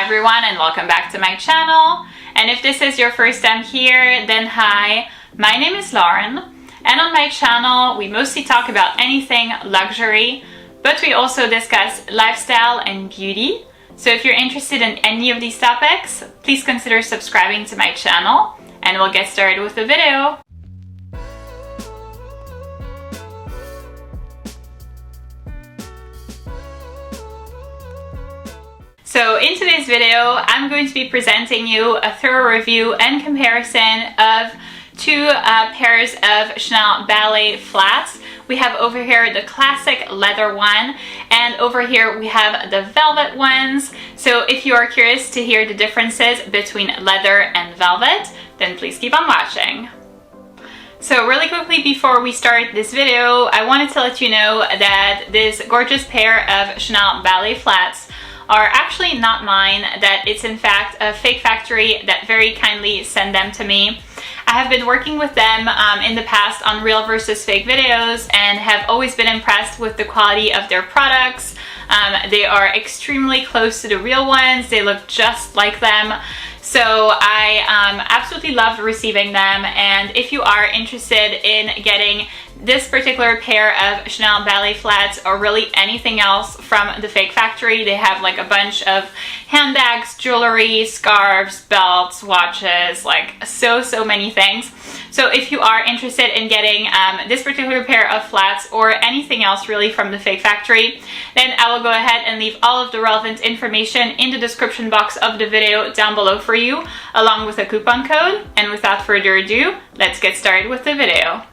everyone, and welcome back to my channel. And if this is your first time here, then hi, my name is Lauren, and on my channel we mostly talk about anything luxury, but we also discuss lifestyle and beauty. So if you're interested in any of these topics, please consider subscribing to my channel, and we'll get started with the video. So in today's video, I'm going to be presenting you a thorough review and comparison of two pairs of Chanel ballet flats. We have over here the classic leather one, and over here we have the velvet ones. So if you are curious to hear the differences between leather and velvet, then please keep on watching. So really quickly before we start this video, I wanted to let you know that this gorgeous pair of Chanel ballet flats are actually not mine, that it's in fact a fake factory that very kindly sent them to me. I have been working with them in the past on real versus fake videos and have always been impressed with the quality of their products. They are extremely close to the real ones. They look just like them. So I absolutely loved receiving them, and if you are interested in getting this particular pair of Chanel ballet flats or really anything else from the fake factory, they have like a bunch of handbags, jewelry, scarves, belts, watches, like so many things. So if you are interested in getting this particular pair of flats or anything else really from the fake factory, then I will go ahead and leave all of the relevant information in the description box of the video down below for you, along with a coupon code. And without further ado, let's get started with the video.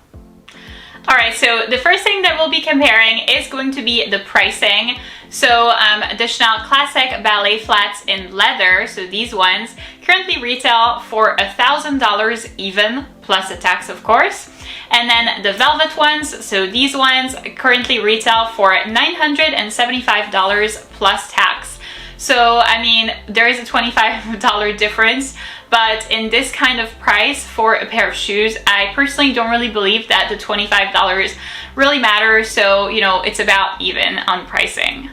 Alright, so the first thing that we'll be comparing is going to be the pricing. So the Chanel Classic Ballet Flats in leather, so these ones, currently retail for $1,000 even, plus a tax of course. And then the velvet ones, so these ones currently retail for $975 plus tax. So I mean, there is a $25 difference, but in this kind of price for a pair of shoes, I personally don't really believe that the $25 really matters. So, you know, it's about even on pricing.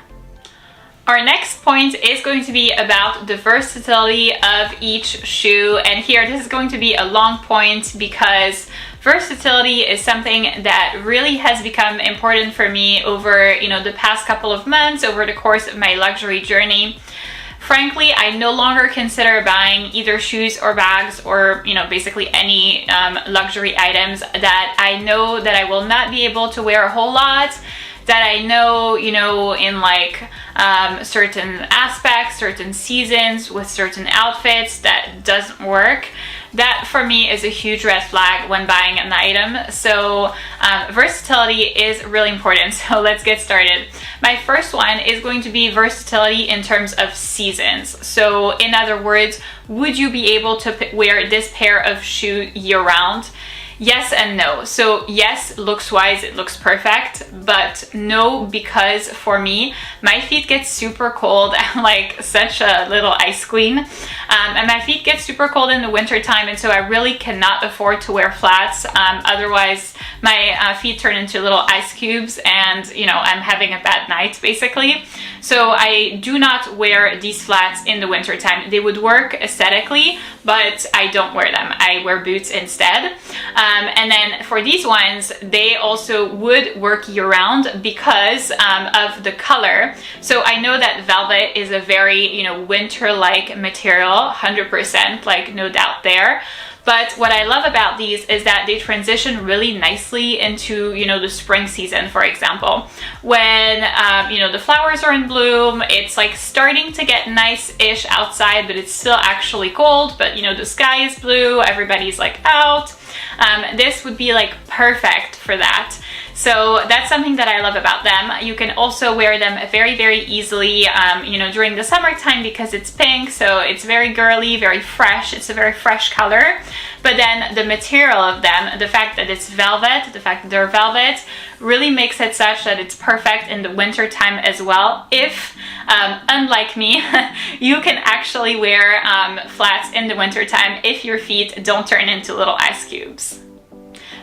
Our next point is going to be about the versatility of each shoe, and here this is going to be a long point because versatility is something that really has become important for me over, you know, the past couple of months, over the course of my luxury journey. Frankly, I no longer consider buying either shoes or bags or, you know, basically any luxury items that I know that I will not be able to wear a whole lot, that I know, you know, in like certain aspects, certain seasons, with certain outfits, that doesn't work. That for me is a huge red flag when buying an item. So versatility is really important. So let's get started. My first one is going to be versatility in terms of seasons. So in other words, would you be able to wear this pair of shoes year round? Yes and no. So yes, looks wise it looks perfect, but no, because for me, my feet get super cold. I'm like such a little ice queen, and my feet get super cold in the winter time, and so I really cannot afford to wear flats. Otherwise my feet turn into little ice cubes, and you know, I'm having a bad night basically. So I do not wear these flats in the winter time. They would work aesthetically, but I don't wear them. I wear boots instead. And then for these ones, they also would work year-round because of the color. So I know that velvet is a very, you know, winter-like material, 100%, like no doubt there. But what I love about these is that they transition really nicely into, you know, the spring season, for example. When, you know, the flowers are in bloom, it's like starting to get nice-ish outside, but it's still actually cold, but, you know, the sky is blue, everybody's like out. This would be like perfect for that. So that's something that I love about them. You can also wear them very easily, you know, during the summertime because it's pink, so it's very girly, very fresh. It's a very fresh color. But then the material of them, the fact that it's velvet, the fact that they're velvet, really makes it such that it's perfect in the winter time as well. If, unlike me, you can actually wear flats in the winter time if your feet don't turn into little ice cubes.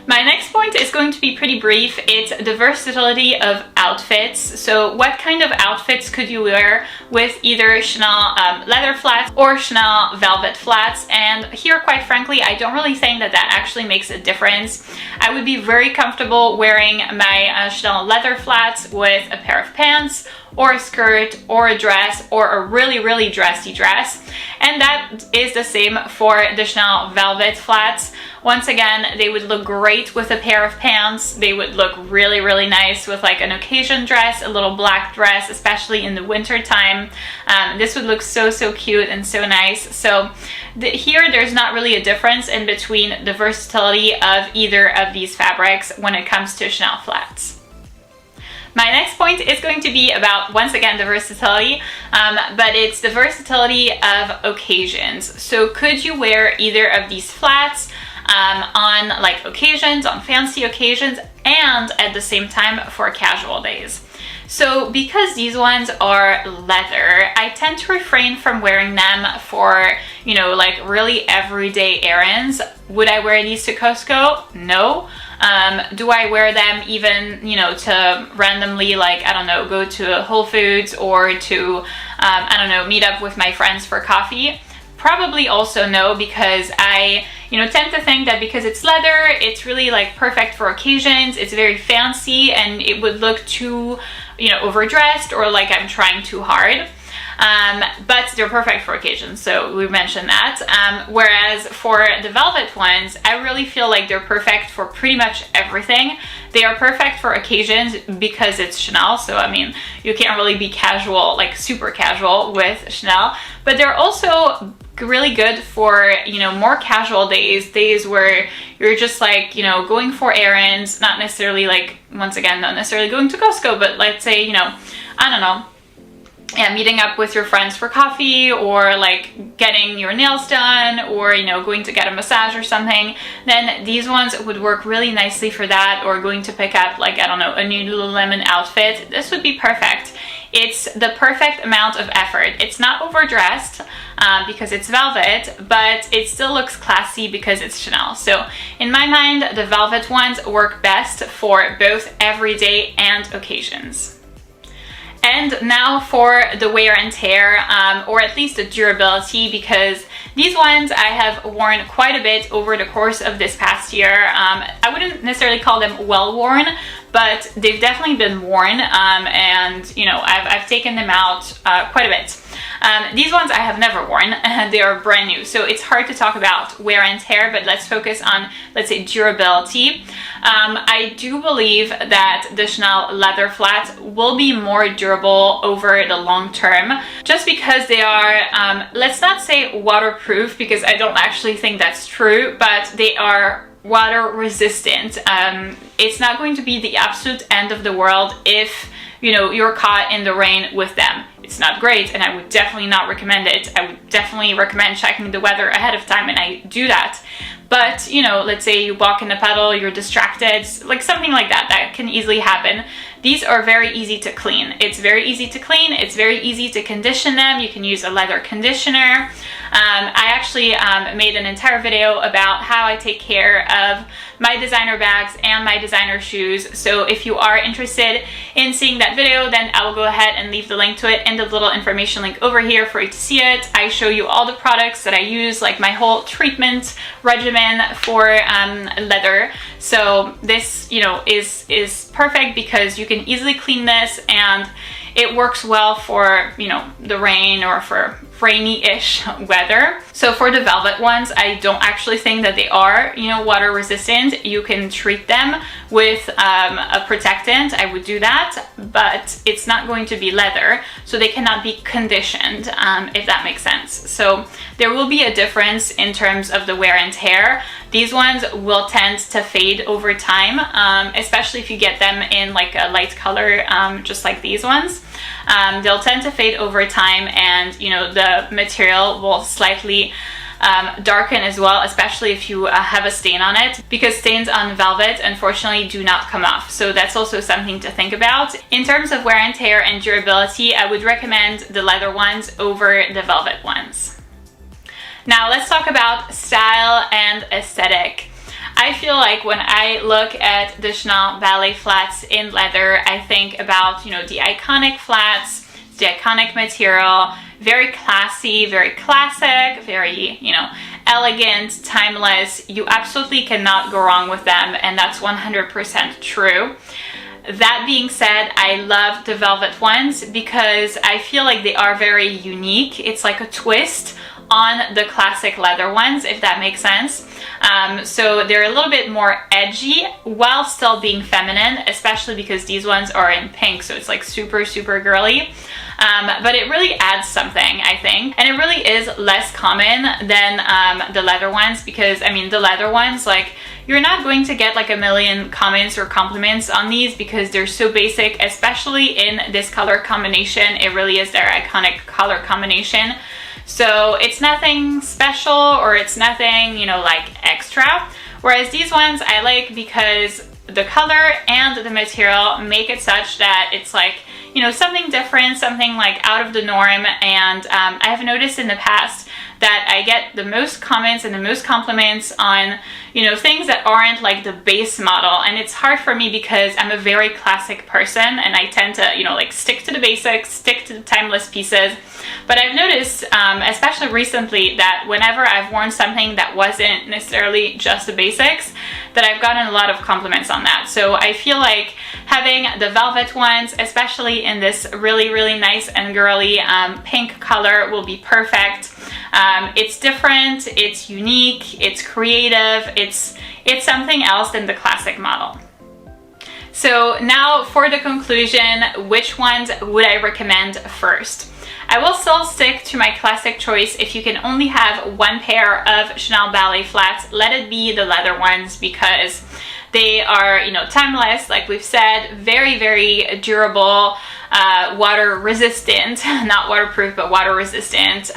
My next point is going to be pretty brief. It's the versatility of outfits. So what kind of outfits could you wear with either Chanel leather flats or Chanel velvet flats? And here, quite frankly, I don't really think that actually makes a difference. I would be very comfortable wearing my Chanel leather flats with a pair of pants or a skirt or a dress or a really dressy dress. And that is the same for the Chanel velvet flats. Once again, they would look great with a pair of pants. They would look really nice with like an occasion dress, a little black dress, especially in the winter time. This would look so cute and so nice. So here there's not really a difference in between the versatility of either of these fabrics when it comes to Chanel flats. My next point is going to be about, once again, the versatility, but it's the versatility of occasions. So could you wear either of these flats on like occasions, on fancy occasions, and at the same time for casual days? So because these ones are leather, I tend to refrain from wearing them for, you know, like really everyday errands. Would I wear these to Costco? No. Do I wear them even, you know, to randomly, like, I don't know, go to Whole Foods or to, I don't know, meet up with my friends for coffee? Probably also no, because I, you know, tend to think that because it's leather, it's really like perfect for occasions, it's very fancy, and it would look too, you know, overdressed or like I'm trying too hard. But they're perfect for occasions, so we mentioned that. Whereas for the velvet ones, I really feel like they're perfect for pretty much everything. They are perfect for occasions because it's Chanel, so I mean, you can't really be casual, like super casual with Chanel, but they're also really good for, you know, more casual days where you're just like, you know, going for errands, not necessarily like, once again, not necessarily going to Costco, but let's say, you know, I don't know, yeah, meeting up with your friends for coffee, or like getting your nails done, or, you know, going to get a massage or something, then these ones would work really nicely for that. Or going to pick up, like, I don't know, a new Lululemon outfit. This would be perfect. It's the perfect amount of effort. It's not overdressed because it's velvet, but it still looks classy because it's Chanel. So in my mind, the velvet ones work best for both everyday and occasions. And now for the wear and tear, or at least the durability, because these ones I have worn quite a bit over the course of this past year. I wouldn't necessarily call them well worn, but they've definitely been worn, and you know, I've taken them out quite a bit. These ones I have never worn, they are brand new, so it's hard to talk about wear and tear, but let's focus on, let's say, durability. I do believe that the Chanel leather flats will be more durable over the long term, just because they are, let's not say waterproof, because I don't actually think that's true, but they are water resistant. It's not going to be the absolute end of the world if, you know, you're caught in the rain with them. It's not great, and I would definitely not recommend it. I would definitely recommend checking the weather ahead of time, and I do that. But, you know, let's say you walk in a puddle, you're distracted, like something like that, that can easily happen. These are very easy to clean. It's very easy to clean. It's very easy to condition them. You can use a leather conditioner. I actually made an entire video about how I take care of my designer bags and my designer shoes. So if you are interested in seeing that video, then I will go ahead and leave the link to it in the little information link over here for you to see it. I show you all the products that I use, like my whole treatment regimen for leather. So this, you know, is perfect because you can easily clean this, and it works well for, you know, the rain or for rainy-ish weather. So for the velvet ones, I don't actually think that they are, you know, water resistant. You can treat them with a protectant. I would do that, but it's not going to be leather, so they cannot be conditioned, if that makes sense. So there will be a difference in terms of the wear and tear. These ones will tend to fade over time, especially if you get them in like a light color, just like these ones. They'll tend to fade over time, and, you know, the material will slightly darken as well, especially if you have a stain on it, because stains on velvet unfortunately do not come off. So that's also something to think about. In terms of wear and tear and durability, I would recommend the leather ones over the velvet ones. Now let's talk about style and aesthetic. I feel like when I look at the Chanel ballet flats in leather, I think about, you know, the iconic flats, the iconic material, very classy, very classic, very, you know, elegant, timeless. You absolutely cannot go wrong with them, and that's 100% true. That being said, I love the velvet ones because I feel like they are very unique. It's like a twist on the classic leather ones, if that makes sense. So they're a little bit more edgy while still being feminine, especially because these ones are in pink, so it's like super, super girly. But it really adds something, I think. And it really is less common than the leather ones, because I mean, the leather ones, like, you're not going to get like a million comments or compliments on these because they're so basic, especially in this color combination. It really is their iconic color combination. So it's nothing special, or it's nothing, you know, like extra. Whereas these ones I like because the color and the material make it such that it's like, you know, something different, something like out of the norm. And I've noticed in the past that I get the most comments and the most compliments on, you know, things that aren't like the base model. And it's hard for me because I'm a very classic person and I tend to, you know, like stick to the basics, stick to the timeless pieces. But I've noticed, especially recently, that whenever I've worn something that wasn't necessarily just the basics, that I've gotten a lot of compliments on that. So I feel like having the velvet ones, especially in this really, really nice and girly pink color, will be perfect. It's different, it's unique, it's creative, it's something else than the classic model. So now for the conclusion, which ones would I recommend first? I will still stick to my classic choice. If you can only have one pair of Chanel ballet flats, let it be the leather ones, because they are, you know, timeless, like we've said, very, very durable, water resistant, not waterproof, but water resistant.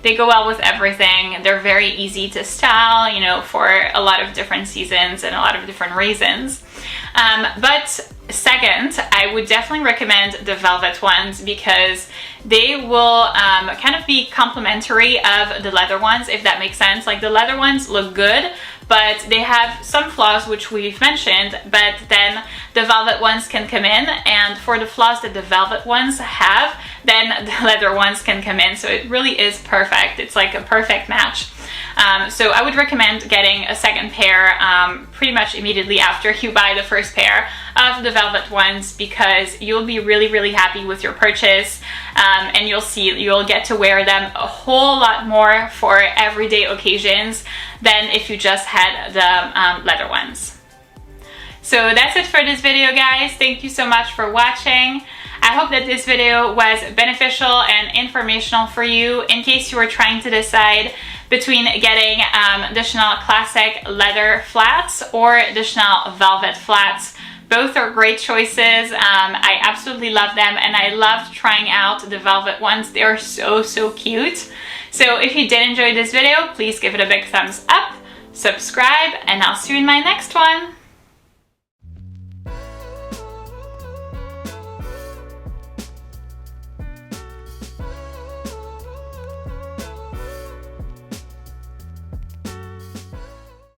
They go well with everything. They're very easy to style, you know, for a lot of different seasons and a lot of different reasons. But second, I would definitely recommend the velvet ones because they will kind of be complementary of the leather ones, if that makes sense. Like, the leather ones look good, but they have some flaws which we've mentioned, but then the velvet ones can come in, and for the flaws that the velvet ones have, then the leather ones can come in. So it really is perfect. It's like a perfect match. So I would recommend getting a second pair pretty much immediately after you buy the first pair of the velvet ones, because you'll be really, really happy with your purchase, and you'll get to wear them a whole lot more for everyday occasions than if you just had the leather ones. So that's it for this video, guys. Thank you so much for watching. I hope that this video was beneficial and informational for you in case you were trying to decide between getting the Chanel Classic leather flats or the Chanel velvet flats. Both are great choices. I absolutely love them, and I loved trying out the velvet ones. They are so, so cute. So if you did enjoy this video, please give it a big thumbs up, subscribe, and I'll see you in my next one.